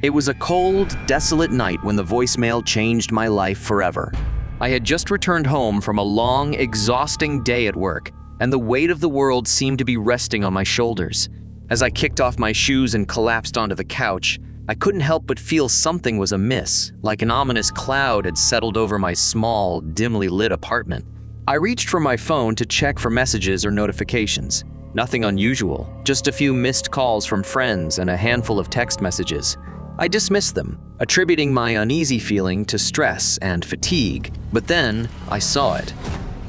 It was a cold, desolate night when the voicemail changed my life forever. I had just returned home from a long, exhausting day at work, and the weight of the world seemed to be resting on my shoulders. As I kicked off my shoes and collapsed onto the couch, I couldn't help but feel something was amiss, like an ominous cloud had settled over my small, dimly lit apartment. I reached for my phone to check for messages or notifications. Nothing unusual, just a few missed calls from friends and a handful of text messages. I dismissed them, attributing my uneasy feeling to stress and fatigue. But then, I saw it.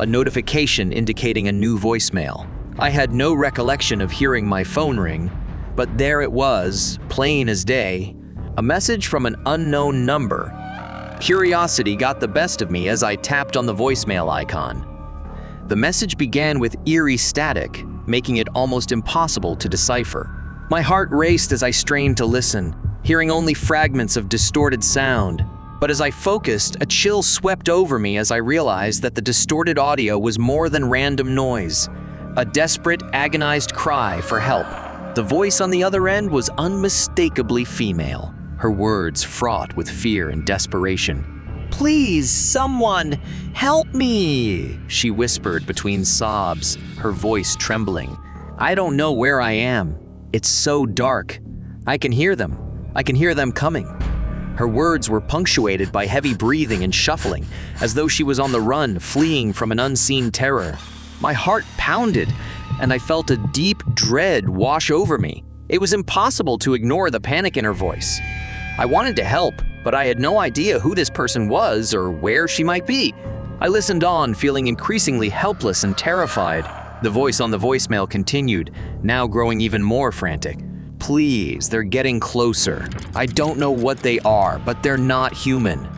A notification indicating a new voicemail. I had no recollection of hearing my phone ring, but there it was, plain as day, a message from an unknown number. Curiosity got the best of me as I tapped on the voicemail icon. The message began with eerie static, making it almost impossible to decipher. My heart raced as I strained to listen, hearing only fragments of distorted sound. But as I focused, a chill swept over me as I realized that the distorted audio was more than random noise. A desperate, agonized cry for help. The voice on the other end was unmistakably female, her words fraught with fear and desperation. "Please, someone, help me," she whispered between sobs, her voice trembling. "I don't know where I am. It's so dark. I can hear them. I can hear them coming." Her words were punctuated by heavy breathing and shuffling, as though she was on the run, fleeing from an unseen terror. My heart pounded, and I felt a deep dread wash over me. It was impossible to ignore the panic in her voice. I wanted to help, but I had no idea who this person was or where she might be. I listened on, feeling increasingly helpless and terrified. The voice on the voicemail continued, now growing even more frantic. "Please, they're getting closer. I don't know what they are, but they're not human.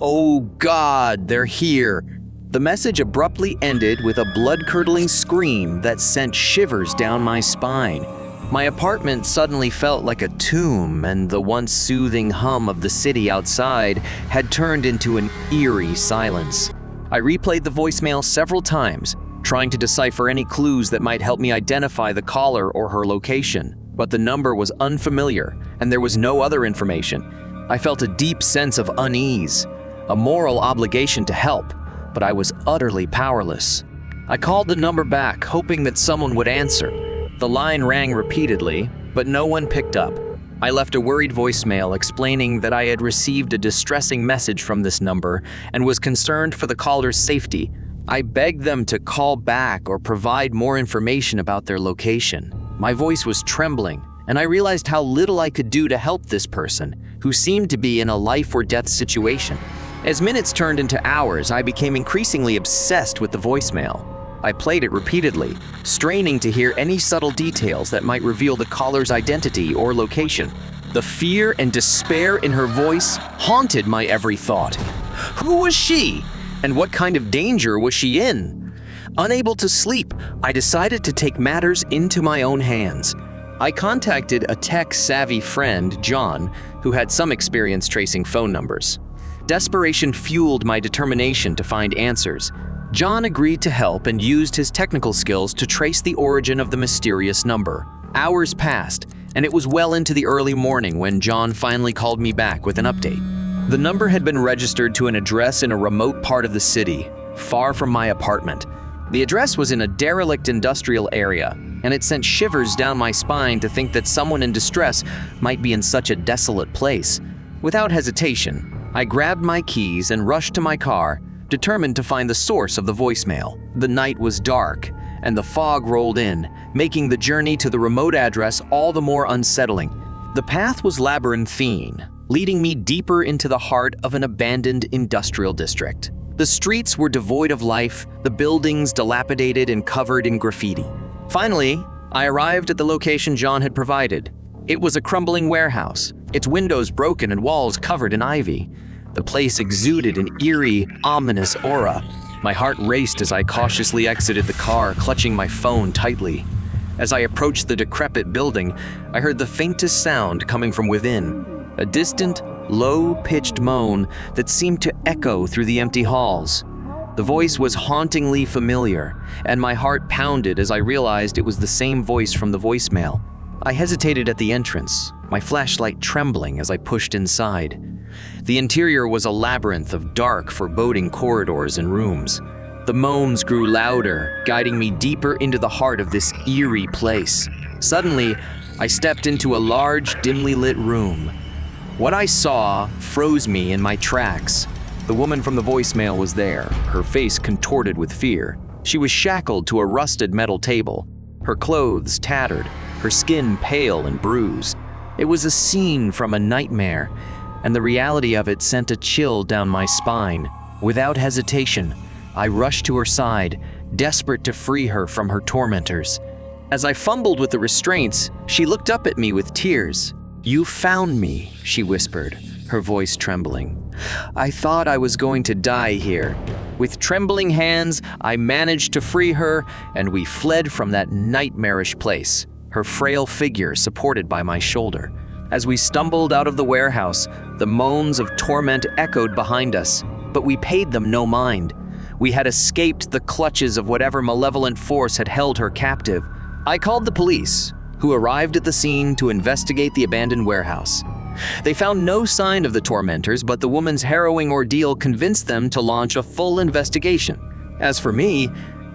Oh God, they're here." The message abruptly ended with a blood-curdling scream that sent shivers down my spine. My apartment suddenly felt like a tomb, and the once soothing hum of the city outside had turned into an eerie silence. I replayed the voicemail several times, trying to decipher any clues that might help me identify the caller or her location. But the number was unfamiliar, and there was no other information. I felt a deep sense of unease, a moral obligation to help, but I was utterly powerless. I called the number back, hoping that someone would answer. The line rang repeatedly, but no one picked up. I left a worried voicemail explaining that I had received a distressing message from this number and was concerned for the caller's safety. I begged them to call back or provide more information about their location. My voice was trembling, and I realized how little I could do to help this person, who seemed to be in a life-or-death situation. As minutes turned into hours, I became increasingly obsessed with the voicemail. I played it repeatedly, straining to hear any subtle details that might reveal the caller's identity or location. The fear and despair in her voice haunted my every thought. Who was she? And what kind of danger was she in? Unable to sleep, I decided to take matters into my own hands. I contacted a tech-savvy friend, John, who had some experience tracing phone numbers. Desperation fueled my determination to find answers. John agreed to help and used his technical skills to trace the origin of the mysterious number. Hours passed, and it was well into the early morning when John finally called me back with an update. The number had been registered to an address in a remote part of the city, far from my apartment. The address was in a derelict industrial area, and it sent shivers down my spine to think that someone in distress might be in such a desolate place. Without hesitation, I grabbed my keys and rushed to my car, determined to find the source of the voicemail. The night was dark, and the fog rolled in, making the journey to the remote address all the more unsettling. The path was labyrinthine, leading me deeper into the heart of an abandoned industrial district. The streets were devoid of life, the buildings dilapidated and covered in graffiti. Finally, I arrived at the location John had provided. It was a crumbling warehouse, its windows broken and walls covered in ivy. The place exuded an eerie, ominous aura. My heart raced as I cautiously exited the car, clutching my phone tightly. As I approached the decrepit building, I heard the faintest sound coming from within, a distant, low-pitched moan that seemed to echo through the empty halls. The voice was hauntingly familiar, and my heart pounded as I realized it was the same voice from the voicemail. I hesitated at the entrance, my flashlight trembling as I pushed inside. The interior was a labyrinth of dark, foreboding corridors and rooms. The moans grew louder, guiding me deeper into the heart of this eerie place. Suddenly, I stepped into a large, dimly lit room. What I saw froze me in my tracks. The woman from the voicemail was there, her face contorted with fear. She was shackled to a rusted metal table, her clothes tattered, her skin pale and bruised. It was a scene from a nightmare, and the reality of it sent a chill down my spine. Without hesitation, I rushed to her side, desperate to free her from her tormentors. As I fumbled with the restraints, she looked up at me with tears. "You found me," she whispered, her voice trembling. "I thought I was going to die here." With trembling hands, I managed to free her, and we fled from that nightmarish place, her frail figure supported by my shoulder. As we stumbled out of the warehouse, the moans of torment echoed behind us, but we paid them no mind. We had escaped the clutches of whatever malevolent force had held her captive. I called the police, who arrived at the scene to investigate the abandoned warehouse. They found no sign of the tormentors, but the woman's harrowing ordeal convinced them to launch a full investigation. As for me,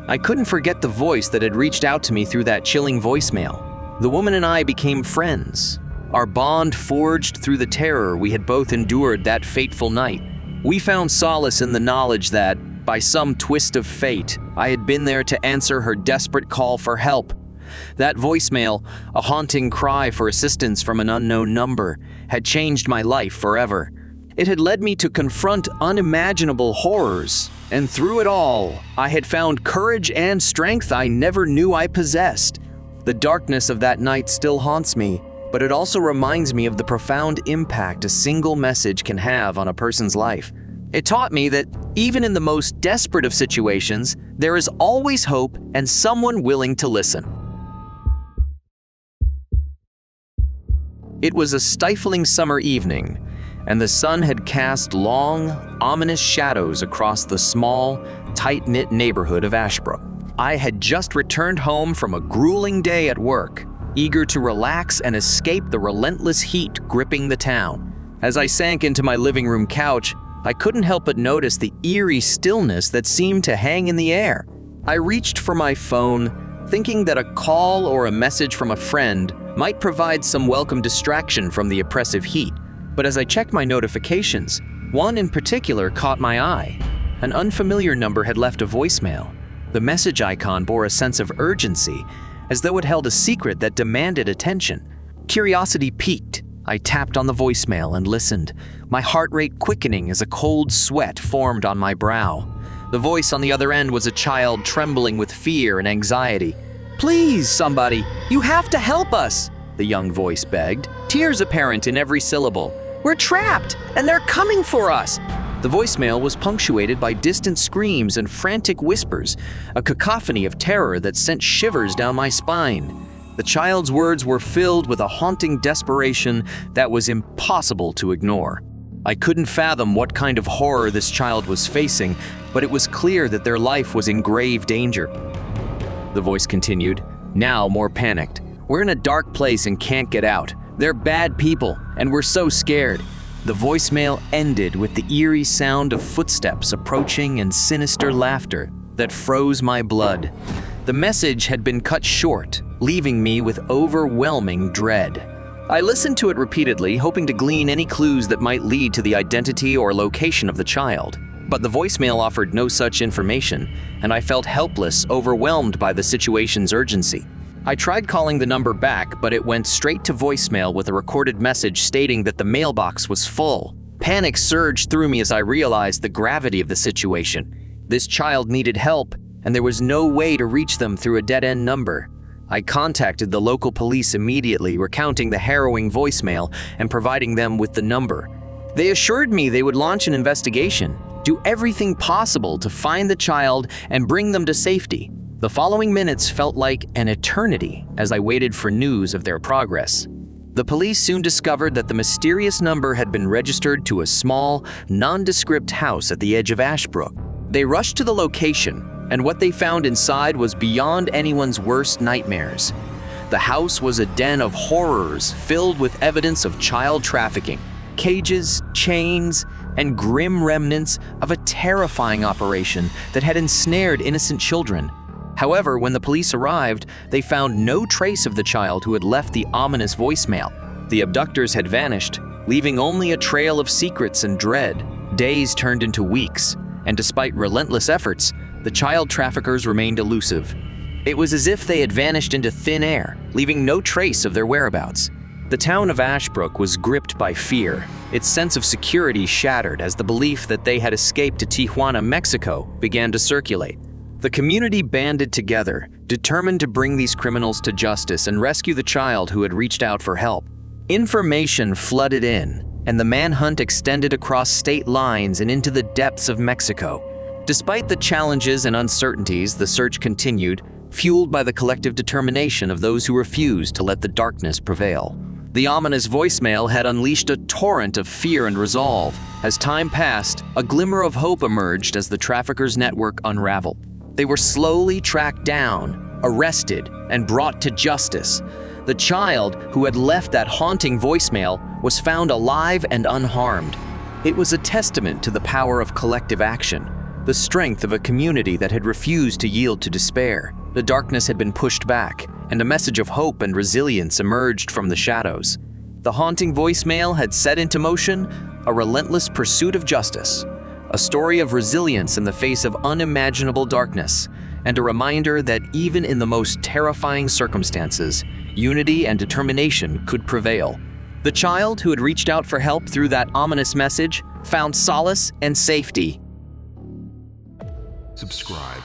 I couldn't forget the voice that had reached out to me through that chilling voicemail. The woman and I became friends, our bond forged through the terror we had both endured that fateful night. We found solace in the knowledge that, by some twist of fate, I had been there to answer her desperate call for help. That voicemail, a haunting cry for assistance from an unknown number, had changed my life forever. It had led me to confront unimaginable horrors, and through it all, I had found courage and strength I never knew I possessed. The darkness of that night still haunts me, but it also reminds me of the profound impact a single message can have on a person's life. It taught me that even in the most desperate of situations, there is always hope and someone willing to listen. It was a stifling summer evening, and the sun had cast long, ominous shadows across the small, tight-knit neighborhood of Ashbrook. I had just returned home from a grueling day at work, eager to relax and escape the relentless heat gripping the town. As I sank into my living room couch, I couldn't help but notice the eerie stillness that seemed to hang in the air. I reached for my phone, thinking that a call or a message from a friend might provide some welcome distraction from the oppressive heat. But as I checked my notifications, one in particular caught my eye. An unfamiliar number had left a voicemail. The message icon bore a sense of urgency, as though it held a secret that demanded attention. Curiosity piqued. I tapped on the voicemail and listened, my heart rate quickening as a cold sweat formed on my brow. The voice on the other end was a child trembling with fear and anxiety. "Please, somebody, you have to help us," the young voice begged, tears apparent in every syllable. "We're trapped, and they're coming for us." The voicemail was punctuated by distant screams and frantic whispers, a cacophony of terror that sent shivers down my spine. The child's words were filled with a haunting desperation that was impossible to ignore. I couldn't fathom what kind of horror this child was facing, but it was clear that their life was in grave danger. The voice continued, now more panicked. "We're in a dark place and can't get out. They're bad people, and we're so scared." The voicemail ended with the eerie sound of footsteps approaching and sinister laughter that froze my blood. The message had been cut short, leaving me with overwhelming dread. I listened to it repeatedly, hoping to glean any clues that might lead to the identity or location of the child. But the voicemail offered no such information, and I felt helpless, overwhelmed by the situation's urgency. I tried calling the number back, but it went straight to voicemail with a recorded message stating that the mailbox was full. Panic surged through me as I realized the gravity of the situation. This child needed help, and there was no way to reach them through a dead-end number. I contacted the local police immediately, recounting the harrowing voicemail and providing them with the number. They assured me they would launch an investigation, do everything possible to find the child and bring them to safety. The following minutes felt like an eternity as I waited for news of their progress. The police soon discovered that the mysterious number had been registered to a small, nondescript house at the edge of Ashbrook. They rushed to the location, and what they found inside was beyond anyone's worst nightmares. The house was a den of horrors filled with evidence of child trafficking, cages, chains, and grim remnants of a terrifying operation that had ensnared innocent children. However, when the police arrived, they found no trace of the child who had left the ominous voicemail. The abductors had vanished, leaving only a trail of secrets and dread. Days turned into weeks, and despite relentless efforts, the child traffickers remained elusive. It was as if they had vanished into thin air, leaving no trace of their whereabouts. The town of Ashbrook was gripped by fear, its sense of security shattered as the belief that they had escaped to Tijuana, Mexico, began to circulate. The community banded together, determined to bring these criminals to justice and rescue the child who had reached out for help. Information flooded in, and the manhunt extended across state lines and into the depths of Mexico. Despite the challenges and uncertainties, the search continued, fueled by the collective determination of those who refused to let the darkness prevail. The ominous voicemail had unleashed a torrent of fear and resolve. As time passed, a glimmer of hope emerged as the traffickers' network unraveled. They were slowly tracked down, arrested, and brought to justice. The child who had left that haunting voicemail was found alive and unharmed. It was a testament to the power of collective action, the strength of a community that had refused to yield to despair. The darkness had been pushed back, and a message of hope and resilience emerged from the shadows. The haunting voicemail had set into motion a relentless pursuit of justice, a story of resilience in the face of unimaginable darkness, and a reminder that even in the most terrifying circumstances, unity and determination could prevail. The child who had reached out for help through that ominous message found solace and safety. Subscribe.